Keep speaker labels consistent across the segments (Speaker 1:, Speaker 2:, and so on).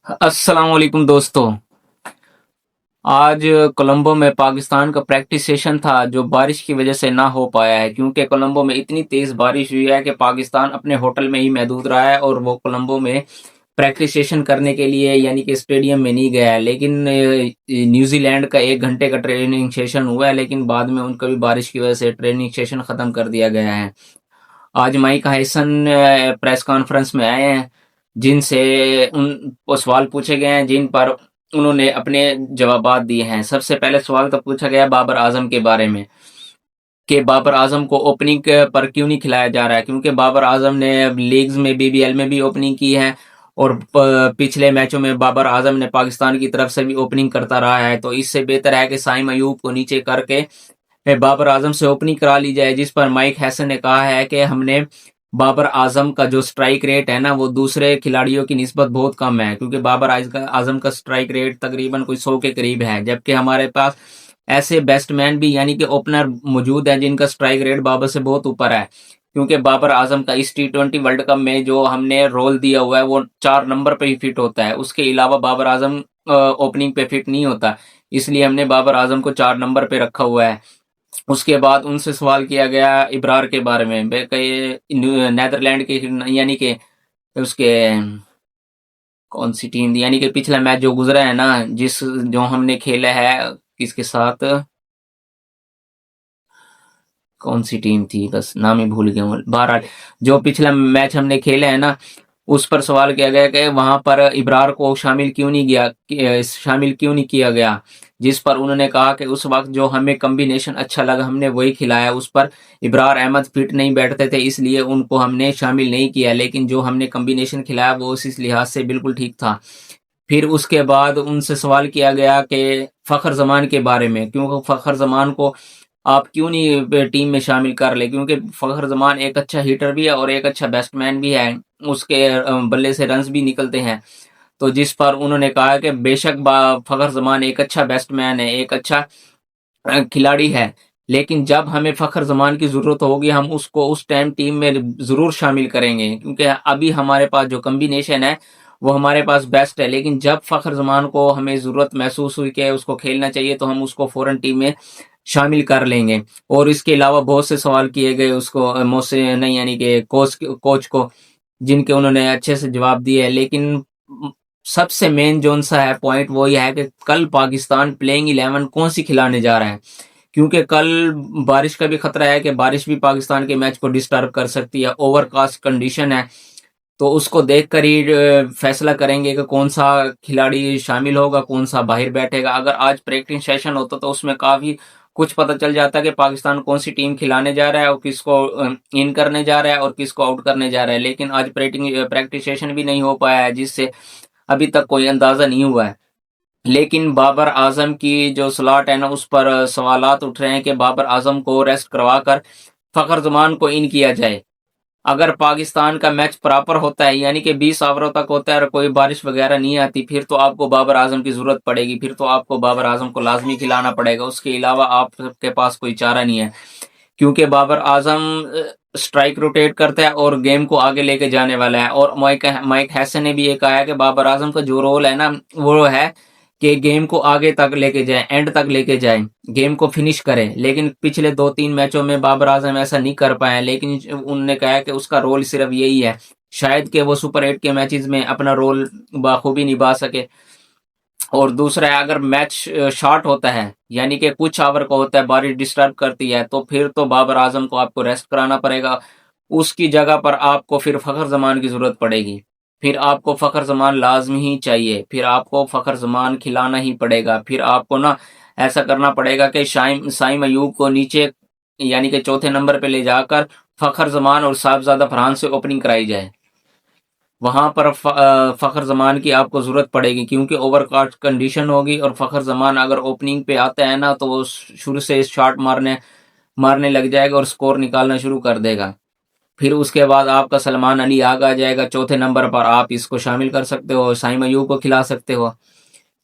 Speaker 1: अस्सलाम वालेकुम दोस्तों। आज कोलंबो में पाकिस्तान का प्रैक्टिस सेशन था जो बारिश की वजह से ना हो पाया है, क्योंकि कोलंबो में इतनी तेज बारिश हुई है कि पाकिस्तान अपने होटल में ही महदूद रहा है और वो कोलंबो में प्रैक्टिस सेशन करने के लिए यानी कि स्टेडियम में नहीं गया है। लेकिन न्यूजीलैंड का 1 घंटे का ट्रेनिंग सेशन हुआ है, लेकिन बाद में उनका भी बारिश की वजह से ट्रेनिंग सेशन खत्म कर दिया गया है। आज माइक हाइसन प्रेस कॉन्फ्रेंस में आए हैं, जिनसे उन सवाल पूछे गए हैं जिन पर उन्होंने अपने जवाबात दिए हैं। सबसे पहले सवाल तो पूछा गया बाबर आजम के बारे में कि बाबर आजम को ओपनिंग पर क्यों नहीं खिलाया जा रहा है, क्योंकि बाबर आजम ने लीग्स में बीबीएल में भी ओपनिंग की है और पिछले मैचों में बाबर आजम ने पाकिस्तान की तरफ से भी ओपनिंग करता रहा है। तो इससे बेहतर है कि साइम अयूब को नीचे करके बाबर आजम से ओपनिंग करा ली जाए। जिस पर माइक हैसन ने कहा है कि हमने बाबर आजम का जो स्ट्राइक रेट है ना वो दूसरे खिलाड़ियों की निस्बत बहुत कम है, क्योंकि बाबर आजम का स्ट्राइक रेट तकरीबन कोई 100 के करीब है, जबकि हमारे पास ऐसे बैट्समैन भी यानी कि ओपनर मौजूद हैं जिनका स्ट्राइक रेट बाबर से बहुत ऊपर है। क्योंकि बाबर आजम का इस T20 वर्ल्ड कप में जो हमने रोल दिया हुआ है वो 4 नंबर पे ही फिट होता है, उसके अलावा बाबर आजम ओपनिंग पे फिट नहीं होता, इसलिए हमने बाबर आजम को 4 नंबर पे रखा हुआ है। उसके बाद उनसे सवाल किया गया इब्रार के बारे में, नेदरलैंड के यानी कि उसके कौन सी टीम थी, यानी कि पिछला मैच जो गुजरा है ना, जो हमने खेला है किसके साथ, कौन सी टीम थी, बस नाम ही भूल गया हूँ। बहरहाल जो पिछला मैच हमने खेला है ना, उस पर सवाल किया गया कि वहां पर इब्रार को शामिल क्यों नहीं किया गया। जिस पर उन्होंने कहा कि उस वक्त जो हमें कम्बिनेशन अच्छा लगा हमने वही खिलाया, उस पर इब्रार अहमद फिट नहीं बैठते थे इसलिए उनको हमने शामिल नहीं किया, लेकिन जो हमने कम्बिनेशन खिलाया वो इस लिहाज से बिल्कुल ठीक था। फिर उसके बाद उनसे सवाल किया गया कि फखर जमान के बारे में, क्योंकि फखर जमान को आप क्यों नहीं टीम में शामिल कर ले, क्योंकि फखर जमान एक अच्छा हिटर भी है और एक अच्छा बैट्समैन भी है, उसके बल्ले से रन्स भी निकलते हैं। तो जिस पर उन्होंने कहा कि बेशक फखर जमान एक अच्छा बैट्समैन है, एक अच्छा खिलाड़ी है, लेकिन जब हमें फखर जमान की जरूरत होगी हम उसको उस टाइम टीम में जरूर शामिल करेंगे, क्योंकि अभी हमारे पास जो कम्बिनेशन है वो हमारे पास बेस्ट है। लेकिन जब फखर जमान को हमें जरूरत महसूस हुई कि उसको खेलना चाहिए तो हम उसको फौरन टीम में शामिल कर लेंगे। और इसके अलावा बहुत से सवाल किए गए उसको मुझसे नहीं, यानी कि कोच को, जिनके उन्होंने अच्छे से जवाब दिए हैं। लेकिन सबसे मेन जो सा है पॉइंट वो ये है कि कल पाकिस्तान प्लेइंग 11 कौन सी खिलाने जा रहा है, क्योंकि कल बारिश का भी खतरा है कि बारिश भी पाकिस्तान के मैच को डिस्टर्ब कर सकती है, ओवरकास्ट कंडीशन है। तो उसको देखकर ही फैसला करेंगे कि कौन सा खिलाड़ी शामिल होगा, कौन सा बाहर बैठेगा। अगर आज प्रैक्टिस सेशन होता तो उसमें काफी कुछ पता चल जाता कि पाकिस्तान कौन सी टीम खिलाने जा रहा है और किसको इन करने जा रहा है और किसको आउट करने जा रहा है। लेकिन आज प्रैक्टिस सेशन भी नहीं हो पाया है, जिससे अभी तक कोई अंदाजा नहीं हुआ है। लेकिन बाबर आजम की जो स्लॉट है ना उस पर सवालात उठ रहे हैं कि बाबर आजम को रेस्ट करवाकर फखर जमान को इन किया जाए। अगर पाकिस्तान का मैच प्रॉपर होता है यानी कि 20 ओवरों तक होता है और कोई बारिश वगैरह नहीं आती, फिर तो आपको बाबर आजम की जरूरत पड़ेगी, फिर तो आपको बाबर आजम को लाजमी खिलाना पड़ेगा, उसके अलावा आपके पास कोई चारा नहीं है। क्योंकि बाबर आजम स्ट्राइक रोटेट करता है और गेम को आगे लेके जाने वाला है। और माइक हैसन ने भी ये कहा है कि बाबर आजम का जो रोल है ना वो है कि गेम को आगे तक लेके जाए, एंड तक लेके जाए, गेम को फिनिश करे। लेकिन पिछले 2-3 मैचों में बाबर आजम ऐसा नहीं कर पाए, लेकिन उन्होंने कहा है कि उसका रोल सिर्फ यही है, शायद कि वो सुपर 8 के मैचेस में अपना रोल बाखूबी निभा सके। और दूसरा है, अगर मैच शॉर्ट होता है यानी कि कुछ ओवर का होता है, बारिश डिस्टर्ब करती है, तो फिर तो बाबर आजम को आपको रेस्ट कराना पड़ेगा। उसकी जगह पर आपको फिर फखर जमान की जरूरत पड़ेगी, फिर आपको फखर जमान लाजमी ही चाहिए, फिर आपको फखर जमान खिलाना ही पड़ेगा। फिर आपको ना ऐसा करना पड़ेगा कि साइम अयूब को नीचे यानी कि चौथे नंबर पे ले जाकर फखर जमान और साहबजादा फरहान से ओपनिंग कराई जाए। वहां पर फखर जमान की आपको जरूरत पड़ेगी, क्योंकि ओवरकास्ट कंडीशन होगी और फखर जमान अगर ओपनिंग पे आता है ना तो वो शुरू से शॉट मारने लग जाएगा और स्कोर निकालना शुरू कर देगा। फिर उसके बाद आपका सलमान अली आ जाएगा चौथे नंबर पर, आप इसको शामिल कर सकते हो, साइम अयूब को खिला सकते हो।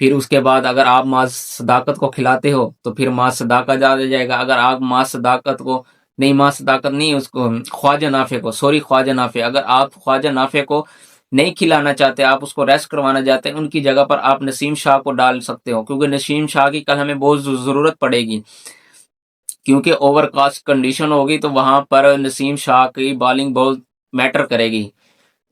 Speaker 1: फिर उसके बाद अगर आप माज सदाकत को खिलाते हो तो फिर माज सदाकत आ जाएगा। अगर आप माज सदाकत को नहीं, माज सदाकत नहीं, उसको ख्वाजा नाफे को, सॉरी ख्वाजा नाफे, अगर आप ख्वाजा नाफे को نہیں کھلانا چاہتے, آپ اس کو ریسٹ کروانا چاہتے ہیں, ان کی جگہ پر آپ نسیم شاہ کو ڈال سکتے ہو, کیونکہ نسیم شاہ کی کل ہمیں بہت ضرورت پڑے گی, کیونکہ اوور کاسٹ کنڈیشن ہوگی تو وہاں پر نسیم شاہ کی بالنگ بہت میٹر کرے گی.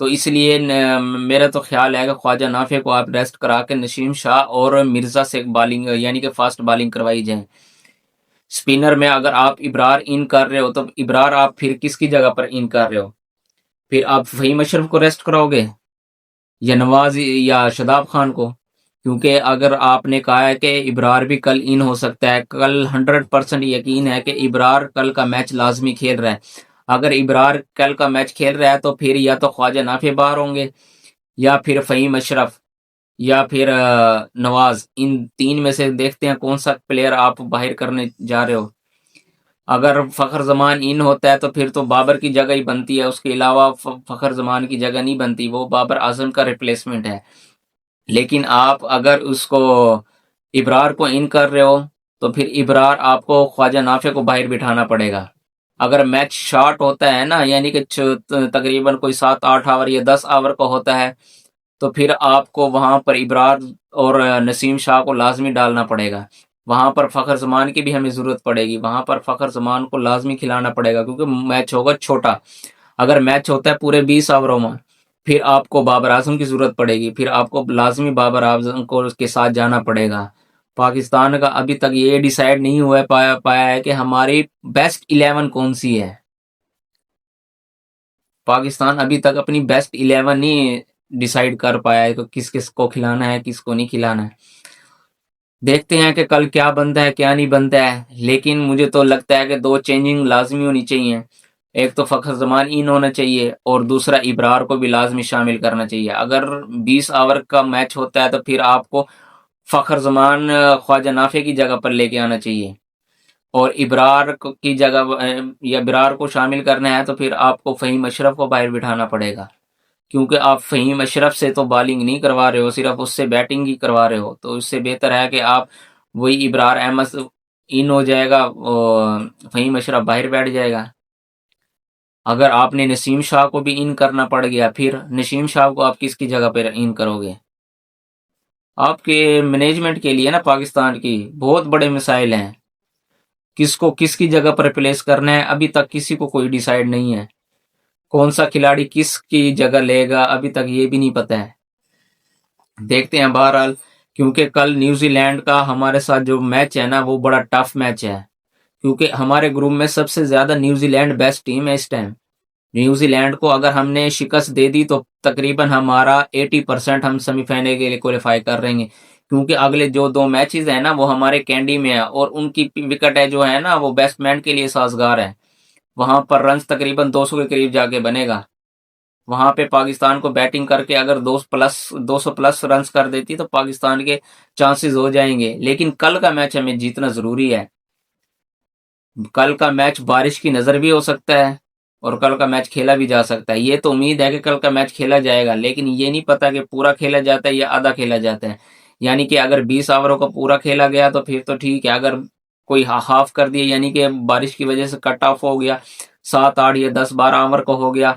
Speaker 1: تو اس لیے میرا تو خیال ہے کہ خواجہ نافع کو آپ ریسٹ کرا کے نسیم شاہ اور مرزا سے بالنگ یعنی کہ فاسٹ بالنگ کروائی جائے. اسپنر میں اگر آپ ابرار ان کر رہے ہو تو ابرار آپ پھر کس کی جگہ پر ان کر رہے ہو؟ پھر آپ فہیم اشرف کو ریسٹ کراؤ گے یا نواز یا شاداب خان کو؟ کیونکہ اگر آپ نے کہا ہے کہ ابرار بھی کل ان ہو سکتا ہے, کل 100% یقین ہے کہ ابرار کل کا میچ لازمی کھیل رہا ہے. اگر ابرار کل کا میچ کھیل رہا ہے تو پھر یا تو خواجہ نافع باہر ہوں گے, یا پھر فہیم اشرف, یا پھر نواز. ان تین میں سے دیکھتے ہیں کون سا پلیئر آپ باہر کرنے جا رہے ہو. اگر فخر زمان ان ہوتا ہے تو پھر تو بابر کی جگہ ہی بنتی ہے, اس کے علاوہ فخر زمان کی جگہ نہیں بنتی, وہ بابر اعظم کا ریپلیسمنٹ ہے. لیکن آپ اگر اس کو ابرار کو ان کر رہے ہو تو پھر ابرار آپ کو خواجہ نافع کو باہر بٹھانا پڑے گا. اگر میچ شارٹ ہوتا ہے نا, یعنی کہ تقریباً کوئی 7-8 آور یا 10 آور کا ہوتا ہے, تو پھر آپ کو وہاں پر ابرار اور نسیم شاہ کو لازمی ڈالنا پڑے گا. وہاں پر فخر زمان کی بھی ہمیں ضرورت پڑے گی, وہاں پر فخر زمان کو لازمی کھلانا پڑے گا, کیونکہ میچ ہوگا چھوٹا. اگر میچ ہوتا ہے پورے 20 اووروں میں, پھر آپ کو بابر اعظم کی ضرورت پڑے گی, پھر آپ کو لازمی بابر اعظم کو اس کے ساتھ جانا پڑے گا. پاکستان کا ابھی تک یہ ڈیسائیڈ نہیں ہوا پایا ہے کہ ہماری بیسٹ 11 کون سی ہے. پاکستان ابھی تک اپنی بیسٹ 11 نہیں ڈیسائیڈ کر پایا ہے کہ کس کس کو کھلانا ہے, کس کو نہیں کھلانا ہے. دیکھتے ہیں کہ کل کیا بنتا ہے کیا نہیں بنتا ہے. لیکن مجھے تو لگتا ہے کہ 2 چینجنگ لازمی ہونی چاہیے. ایک تو فخر زمان ان ہونا چاہیے, اور دوسرا ابرار کو بھی لازمی شامل کرنا چاہیے. اگر 20 اوور کا میچ ہوتا ہے تو پھر آپ کو فخر زمان خواجہ نافع کی جگہ پر لے کے آنا چاہیے, اور ابرار کی جگہ یا ابرار کو شامل کرنا ہے تو پھر آپ کو فہیم اشرف کو باہر بٹھانا پڑے گا, کیونکہ آپ فہیم اشرف سے تو بالنگ نہیں کروا رہے ہو, صرف اس سے بیٹنگ ہی کروا رہے ہو. تو اس سے بہتر ہے کہ آپ وہی ابرار احمد ان ہو جائے گا, فہیم اشرف باہر بیٹھ جائے گا. اگر آپ نے نسیم شاہ کو بھی ان کرنا پڑ گیا, پھر نسیم شاہ کو آپ کس کی جگہ پہ ان کرو گے؟ آپ کے مینجمنٹ کے لیے نا پاکستان کی بہت بڑے مسائل ہیں. کس کو کس کی جگہ پر ریپلیس کرنا ہے ابھی تک کسی کو کوئی ڈیسائیڈ نہیں ہے. کون سا کھلاڑی کس کی جگہ لے گا ابھی تک یہ بھی نہیں پتہ ہے. دیکھتے ہیں بہرحال, کیونکہ کل نیوزی لینڈ کا ہمارے ساتھ جو میچ ہے نا وہ بڑا ٹف میچ ہے, کیونکہ ہمارے گروپ میں سب سے زیادہ نیوزی لینڈ بیسٹ ٹیم ہے اس ٹائم. نیوزی لینڈ کو اگر ہم نے شکست دے دی تو تقریباً ہمارا 80% ہم سیمی فائنل کے لیے کوالیفائی کر رہیں گے, کیونکہ اگلے جو 2 میچز ہیں نا وہ ہمارے کینڈی میں ہے, اور ان کی وکٹ ہے جو ہے نا وہ بیسٹ مین کے لیے سازگار ہے. وہاں پر رنز تقریباً 200 کے قریب جا کے بنے گا. وہاں پہ پاکستان کو بیٹنگ کر کے اگر 200 پلس رنز کر دیتی تو پاکستان کے چانسز ہو جائیں گے. لیکن کل کا میچ ہمیں جیتنا ضروری ہے. کل کا میچ بارش کی نظر بھی ہو سکتا ہے, اور کل کا میچ کھیلا بھی جا سکتا ہے. یہ تو امید ہے کہ کل کا میچ کھیلا جائے گا, لیکن یہ نہیں پتا کہ پورا کھیلا جاتا ہے یا آدھا کھیلا جاتا ہے. یعنی کہ اگر 20 اووروں کا پورا کھیلا گیا تو پھر تو ٹھیک ہے, اگر کوئی ہاف کر دیا یعنی کہ بارش کی وجہ سے کٹ آف ہو گیا, 7-8 یا 10-12 اوور کا ہو گیا,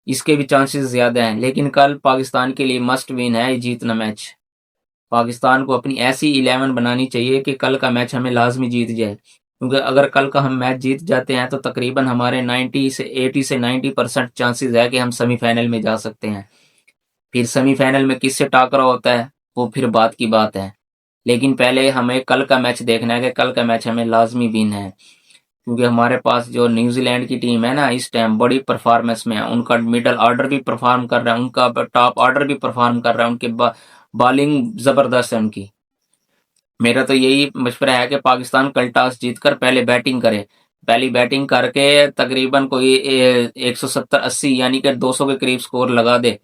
Speaker 1: اس کے بھی چانسز زیادہ ہیں. لیکن کل پاکستان کے لیے مسٹ ون ہے جیتنا میچ. پاکستان کو اپنی ایسی 11 بنانی چاہیے کہ کل کا میچ ہمیں لازمی جیت جائے, کیونکہ اگر کل کا ہم میچ جیت جاتے ہیں تو تقریباً ہمارے 80 سے 90% چانسز ہے کہ ہم سیمی فائنل میں جا سکتے ہیں. پھر سیمی فائنل میں کس سے ٹاکرا ہوتا ہے وہ پھر بات کی بات ہے. لیکن پہلے ہمیں کل کا میچ دیکھنا ہے کہ کل کا میچ ہمیں لازمی ون ہے, کیونکہ ہمارے پاس جو نیوزی لینڈ کی ٹیم ہے نا اس ٹائم بڑی پرفارمنس میں ہے. ان کا مڈل آرڈر بھی پرفارم کر رہا ہے, ان کا ٹاپ آرڈر بھی پرفارم کر رہا ہے, ان کے بالنگ زبردست ہے ان کی. میرا تو یہی مشورہ ہے کہ پاکستان کل ٹاس جیت کر پہلے بیٹنگ کرے, پہلی بیٹنگ کر کے تقریباً کوئی 170-80 یعنی کہ 200 کے قریب سکور لگا دے,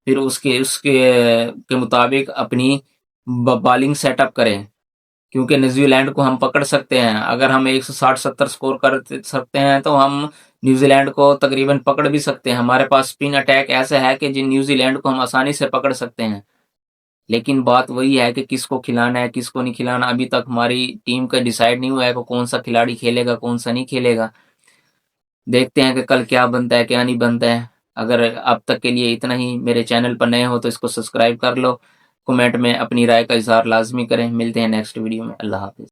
Speaker 1: پھر اس کے مطابق اپنی بالنگ سیٹ اپ کرے, کیونکہ نیوزی لینڈ کو ہم پکڑ سکتے ہیں. اگر ہم 160-70 سکور کر سکتے ہیں تو ہم نیوزی لینڈ کو تقریباً پکڑ بھی سکتے ہیں. ہمارے پاس اسپن اٹیک ایسا ہے کہ جن نیوزی لینڈ کو ہم آسانی سے پکڑ سکتے ہیں. لیکن بات وہی ہے کہ کس کو کھلانا ہے کس کو نہیں کھلانا. ابھی تک ہماری ٹیم کا ڈیسائیڈ نہیں ہوا ہے کہ کون سا کھلاڑی کھیلے گا کون سا نہیں کھیلے گا. دیکھتے ہیں کہ کل کیا بنتا ہے کیا نہیں بنتا ہے. اگر اب تک کے لیے اتنا ہی. میرے چینل پر نئے ہو تو اس کو سبسکرائب کر لو. کمنٹ میں اپنی رائے کا اظہار لازمی کریں. ملتے ہیں نیکسٹ ویڈیو میں. اللہ حافظ.